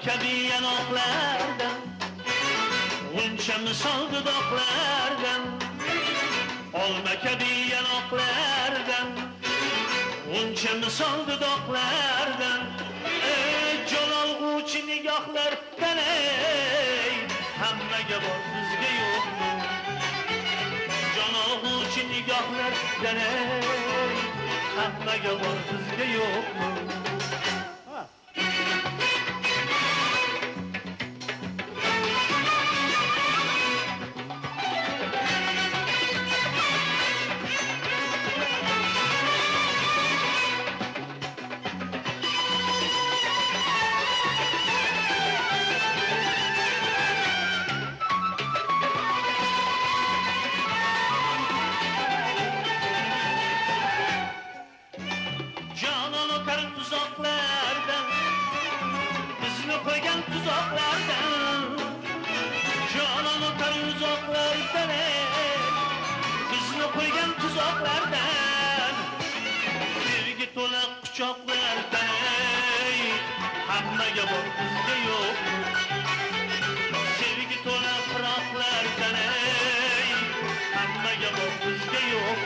kabi yanoklardan, uncha misol dudoqlardan, olma kabi yanoklardan, uncha misol dudoqlardan, jon olg'uvchi nigohlardan, hammaga bor bizga yo'qmi? Jon olg'uvchi nigohlardan, hammaga bor bizga yo'qmi? Canan öter uzaklardan, bizni qo'ygan tuzoqlardan. Canan öter uzaklardan, bizni qo'ygan tuzoqlardan. Sevgi to'la quchoqlardan, hammaga bor bizga yo'q. Sevgi to'la firoqlardan, hammaga bor bizga yo'q.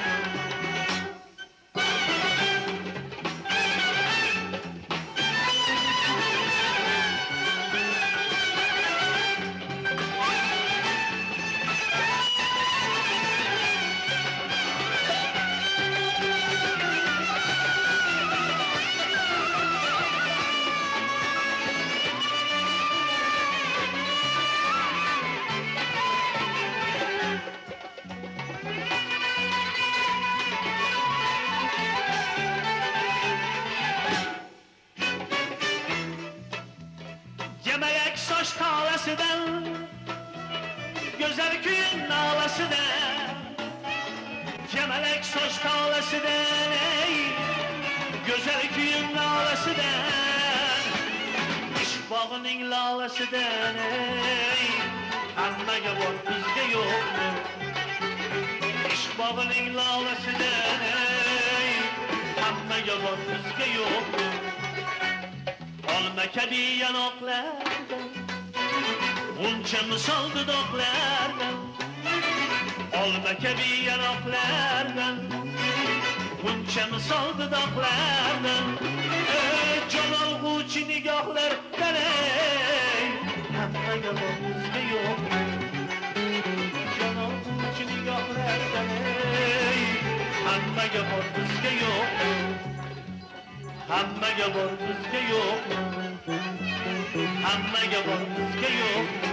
Yemek soç tavlasıdan, güzel köyün nalasıdan. Yemek soç tavlasıdan, güzel köyün nalasıdan. İş bağının lalasıdan, hammaga bor bizga yo'qmi? İş bağının lalasıdan, hammaga bor bizga yo'qmi? Olma kabi yanoklardan, uncha misol dudoqlardan. Olma kabi yanoklardan, uncha misol dudoqlardan. Jon olg'uvchi nigohlardan, hammaga bor bizga yo'qmi? Jon olg'uvchi nigohlardan, hammaga bor bizga yo'qmi? Hammaga bor bizga yo'qmi? Hammaga bor bizga yo'qmi?